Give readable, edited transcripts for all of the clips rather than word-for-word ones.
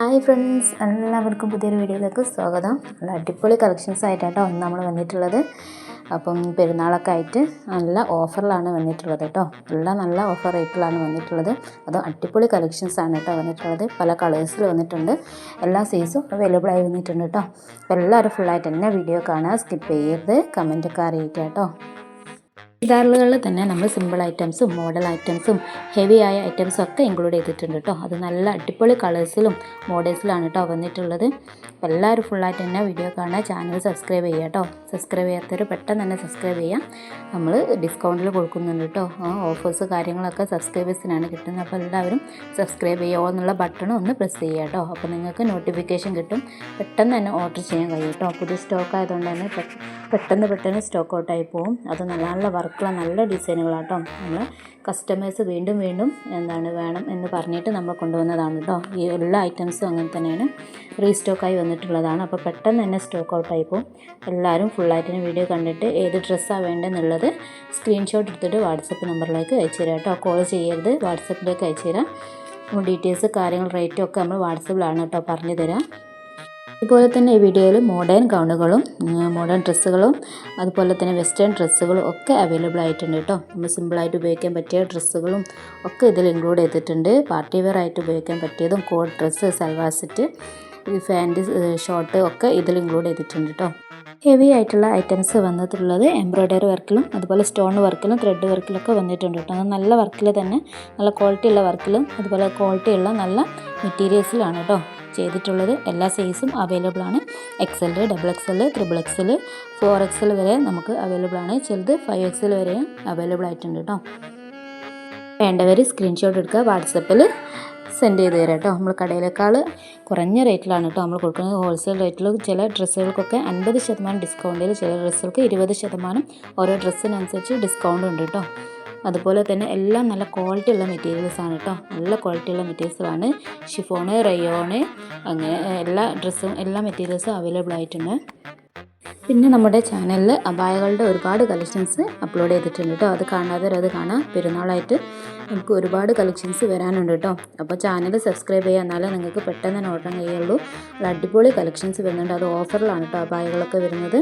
Hi friends, എല്ലാവർക്കും പുതിയൊരു വീഡിയോയിലേക്ക് സ്വാഗതം. നല്ല അടിപൊളി കളക്ഷൻസ് ആയിട്ടാണ് ഇന്ന് നമ്മൾ വന്നിട്ടുള്ളത്. അപ്പം പെരുന്നാളൊക്കെ ആയിട്ട് നല്ല ഓഫറിലാണ് വന്നിട്ടുള്ളത് കേട്ടോ. എല്ലാം നല്ല ഓഫർ റേറ്റിലാണ് വന്നിട്ടുള്ളത്. അതും അടിപൊളി കളക്ഷൻസ് ആണ് കേട്ടോ വന്നിട്ടുള്ളത്. പല കളേഴ്സിൽ വന്നിട്ടുണ്ട്. എല്ലാ സൈസും അവൈലബിൾ ആയി വന്നിട്ടുണ്ട് കേട്ടോ. അപ്പോൾ എല്ലാവരും ഫുള്ളായിട്ട് തന്നെ വീഡിയോ കാണുക, സ്കിപ്പ് ചെയ്യരുത്, കമൻറ്റൊക്കെ അറിയിക്കുക കേട്ടോ. ചുരിദാറുകളിൽ തന്നെ നമ്മൾ സിമ്പിൾ ഐറ്റംസും മോഡൽ ഐറ്റംസും ഹെവി ആയ ഐറ്റംസും ഒക്കെ ഇൻക്ലൂഡ് ചെയ്തിട്ടുണ്ട് കേട്ടോ. അത് നല്ല അടിപൊളി കളേഴ്സിലും മോഡൽസിലാണ് കേട്ടോ വന്നിട്ടുള്ളത്. അപ്പോൾ എല്ലാവരും ഫുള്ളായിട്ട് തന്നെ വീഡിയോ കാണുക, ചാനൽ സബ്സ്ക്രൈബ് ചെയ്യുക കേട്ടോ. സബ്സ്ക്രൈബ് ചെയ്യാത്തവർ പെട്ടെന്ന് തന്നെ സബ്സ്ക്രൈബ് ചെയ്യാം. നമ്മൾ ഡിസ്കൗണ്ടിൽ കൊടുക്കുന്നുണ്ട് കേട്ടോ. ഓഫേഴ്സ് കാര്യങ്ങളൊക്കെ സബ്സ്ക്രൈബേഴ്സിനാണ് കിട്ടുന്നത്. അപ്പോൾ എല്ലാവരും സബ്സ്ക്രൈബ് ചെയ്യുക എന്നുള്ള ബട്ടൺ ഒന്ന് പ്രസ് ചെയ്യുക കേട്ടോ. അപ്പോൾ നിങ്ങൾക്ക് നോട്ടിഫിക്കേഷൻ കിട്ടും. പെട്ടെന്ന് തന്നെ ഓർഡർ ചെയ്യാൻ കഴിയും കേട്ടോ. പുതിയ സ്റ്റോക്ക് ആയതുകൊണ്ട് തന്നെ പെട്ടെന്ന് സ്റ്റോക്ക് ഔട്ടായി പോകും. അത് നല്ല നല്ല വർക്കുള്ള നല്ല ഡിസൈനുകളാട്ടോ. നമ്മൾ കസ്റ്റമേഴ്സ് വീണ്ടും വേണം എന്ന് പറഞ്ഞിട്ട് നമ്മൾ കൊണ്ടുവന്നതാണ് കേട്ടോ. ഈ എല്ലാ ഐറ്റംസും അങ്ങനെ തന്നെയാണ് റീസ്റ്റോക്കായി വന്നിട്ടുള്ളതാണ്. അപ്പോൾ പെട്ടെന്ന് തന്നെ സ്റ്റോക്ക് ഔട്ടായി പോകും. എല്ലാവരും ഫുള്ളായിട്ടിന് വീഡിയോ കണ്ടിട്ട് ഏത് ഡ്രസ്സാണ് വേണ്ടതെന്നുള്ളത് സ്ക്രീൻഷോട്ട് എടുത്തിട്ട് വാട്സപ്പ് നമ്പറിലേക്ക് അയച്ചു തരാം കേട്ടോ. കോൾ ചെയ്യരുത്, വാട്സപ്പിലേക്ക് അയച്ചു തരാം. ഡീറ്റെയിൽസ് കാര്യങ്ങൾ റേറ്റും ഒക്കെ നമ്മൾ വാട്സപ്പിലാണ് കേട്ടോ പറഞ്ഞു തരാം. അതുപോലെ തന്നെ ഈ വീഡിയോയിൽ മോഡേൺ ഗൗണുകളും മോഡേൺ ഡ്രസ്സുകളും അതുപോലെ തന്നെ വെസ്റ്റേൺ ഡ്രസ്സുകളും ഒക്കെ അവൈലബിൾ ആയിട്ടുണ്ട് കേട്ടോ. നമ്മൾ സിമ്പിളായിട്ട് ഉപയോഗിക്കാൻ പറ്റിയ ഡ്രസ്സുകളും ഒക്കെ ഇതിൽ ഇൻക്ലൂഡ് ചെയ്തിട്ടുണ്ട്. പാർട്ടി വെയർ ആയിട്ട് ഉപയോഗിക്കാൻ പറ്റിയതും coat dress, salwar set, pant, short ഒക്കെ ഇതിൽ ഇൻക്ലൂഡ് ചെയ്തിട്ടുണ്ട് കേട്ടോ. ഹെവി ആയിട്ടുള്ള ഐറ്റംസ് വന്നിട്ടുള്ളത് എംബ്രോയ്ഡറി വർക്കിലും അതുപോലെ സ്റ്റോൺ വർക്കിലും ത്രെഡ് വർക്കിലൊക്കെ വന്നിട്ടുണ്ട് കേട്ടോ. അത് നല്ല വർക്കിൽ തന്നെ നല്ല ക്വാളിറ്റി ഉള്ള വർക്കിലും അതുപോലെ ക്വാളിറ്റി ഉള്ള നല്ല മെറ്റീരിയൽസിലാണ് കേട്ടോ ചെയ്തിട്ടുള്ളത്. എല്ലാ സൈസും അവൈലബിൾ ആണ്. XL, XXL, XXL, 4XL വരെ നമുക്ക് അവൈലബിൾ ആണ്. ചിലത് 5XL വരെ അവൈലബിൾ ആയിട്ടുണ്ട് കേട്ടോ. വേണ്ടവർ സ്ക്രീൻഷോട്ട് എടുക്കുക, വാട്സപ്പിൽ സെൻഡ് ചെയ്ത് തരാം കേട്ടോ. നമ്മൾ കടയിലേക്കാൾ കുറഞ്ഞ റേറ്റിലാണ് കേട്ടോ നമ്മൾ കൊടുക്കുന്നത്. ഹോൾസെയിൽ റേറ്റിൽ ചില ഡ്രസ്സുകൾക്കൊക്കെ 50% ഡിസ്കൗണ്ടിൽ, ചില ഡ്രസ്സുകൾക്ക് 20% ഓരോ ഡ്രസ്സിനനുസരിച്ച് ഡിസ്കൗണ്ട് ഉണ്ട് കേട്ടോ. അതുപോലെ തന്നെ എല്ലാം നല്ല ക്വാളിറ്റി ഉള്ള മെറ്റീരിയൽസാണ് കേട്ടോ. നല്ല ക്വാളിറ്റി ഉള്ള മെറ്റീരിയൽസാണ്. ഷിഫോണ്, റയോണ്, അങ്ങനെ എല്ലാ മെറ്റീരിയൽസും അവൈലബിൾ ആയിട്ടുണ്ട്. പിന്നെ നമ്മുടെ ചാനലിൽ അബായകളുടെ ഒരുപാട് കളക്ഷൻസ് അപ്ലോഡ് ചെയ്തിട്ടുണ്ട് കേട്ടോ. അത് കാണാത്തവരത് കാണാം. പെരുന്നാളായിട്ട് നമുക്ക് ഒരുപാട് കളക്ഷൻസ് വരാനുണ്ട് കേട്ടോ. അപ്പോൾ ചാനൽ സബ്സ്ക്രൈബ് ചെയ്യുക, എന്നാലേ നിങ്ങൾക്ക് പെട്ടെന്ന് തന്നെ ഓർഡർ കഴിയുള്ളൂ. അടിപൊളി കളക്ഷൻസ് വരുന്നുണ്ട്. അത് ഓഫറിലാണ് കേട്ടോ അബായകളൊക്കെ വരുന്നത്.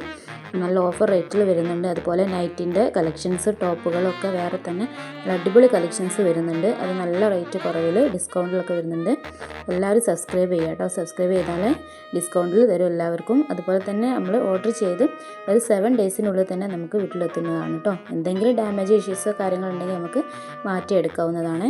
നല്ല ഓഫർ റേറ്റിൽ വരുന്നുണ്ട്. അതുപോലെ നൈറ്റിൻ്റെ കളക്ഷൻസ്, ടോപ്പുകളൊക്കെ വേറെ തന്നെ അടിപൊളി കളക്ഷൻസ് വരുന്നുണ്ട്. അത് നല്ല റേറ്റ് കുറവിൽ ഡിസ്കൗണ്ടിലൊക്കെ വരുന്നുണ്ട്. എല്ലാവരും സബ്സ്ക്രൈബ് ചെയ്യുക കേട്ടോ. സബ്സ്ക്രൈബ് ചെയ്താലേ ഡിസ്കൗണ്ടിൽ തരും എല്ലാവർക്കും. അതുപോലെ തന്നെ നമ്മൾ ഓർഡർ ചെയ്ത് ഒരു 7 ഡേയ്സിനുള്ളിൽ തന്നെ നമുക്ക് വീട്ടിലെത്തുന്നതാണ് കേട്ടോ. എന്തെങ്കിലും ഡാമേജ് ഇഷ്യൂസോ കാര്യങ്ങളുണ്ടെങ്കിൽ നമുക്ക് മാറ്റിയെടുക്കാവുന്നതാണ്.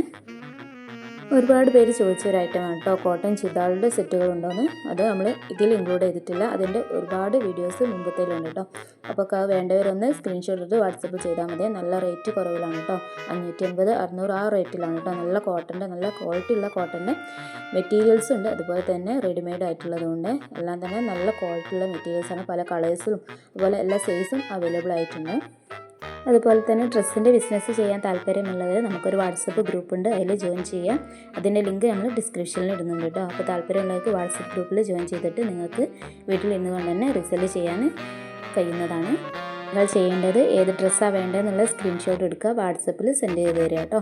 ഒരുപാട് പേര് ചോദിച്ചൊരു ഐറ്റമാണ് കേട്ടോ കോട്ടൺ ചുരിദാറിൻ്റെ സെറ്റുകളുണ്ടോയെന്ന്. അത് നമ്മൾ ഇതിൽ ഇൻക്ലൂഡ് ചെയ്തിട്ടില്ല. അതിൻ്റെ ഒരുപാട് വീഡിയോസ് മുമ്പത്തേലുണ്ട് കേട്ടോ. അപ്പോൾ വേണ്ടവരൊന്ന് സ്ക്രീൻഷോട്ട് എടുത്ത് വാട്സപ്പ് ചെയ്താൽ മതി. നല്ല റേറ്റ് കുറവിലാണ് കേട്ടോ. 550, 600 ആ റേറ്റിലാണ് കേട്ടോ. നല്ല കോട്ടൻ്റെ, നല്ല ക്വാളിറ്റി ഉള്ള കോട്ടൻ്റെ മെറ്റീരിയൽസ് ഉണ്ട്. അതുപോലെ തന്നെ റെഡിമെയ്ഡ് ആയിട്ടുള്ളതുകൊണ്ട് എല്ലാം തന്നെ നല്ല ക്വാളിറ്റി ഉള്ള മെറ്റീരിയൽസാണ്. പല കളേഴ്സിലും അതുപോലെ എല്ലാ സൈസും അവൈലബിൾ ആയിട്ടുണ്ട്. അതുപോലെ തന്നെ ഡ്രസ്സിൻ്റെ ബിസിനസ് ചെയ്യാൻ താല്പര്യമുള്ളവർ നമുക്കൊരു വാട്സപ്പ് ഗ്രൂപ്പ് ഉണ്ട്, അതിൽ ജോയിൻ ചെയ്യാം. അതിൻ്റെ ലിങ്ക് നമ്മൾ ഡിസ്ക്രിപ്ഷനിൽ ഇടുന്നുണ്ട് കേട്ടോ. അപ്പോൾ താല്പര്യമുള്ളവർക്ക് വാട്സപ്പ് ഗ്രൂപ്പിൽ ജോയിൻ ചെയ്തിട്ട് നിങ്ങൾക്ക് വീട്ടിൽ ഇരുന്നുകൊണ്ട് തന്നെ റിസെല് ചെയ്യാൻ കഴിയുന്നതാണ്. നിങ്ങൾ ചെയ്യേണ്ടത് ഏത് ഡ്രസ്സാണ് വേണ്ടതെന്നുള്ള സ്ക്രീൻഷോട്ട് എടുക്കുക, വാട്സപ്പിൽ സെൻഡ് ചെയ്ത് തരിക കേട്ടോ.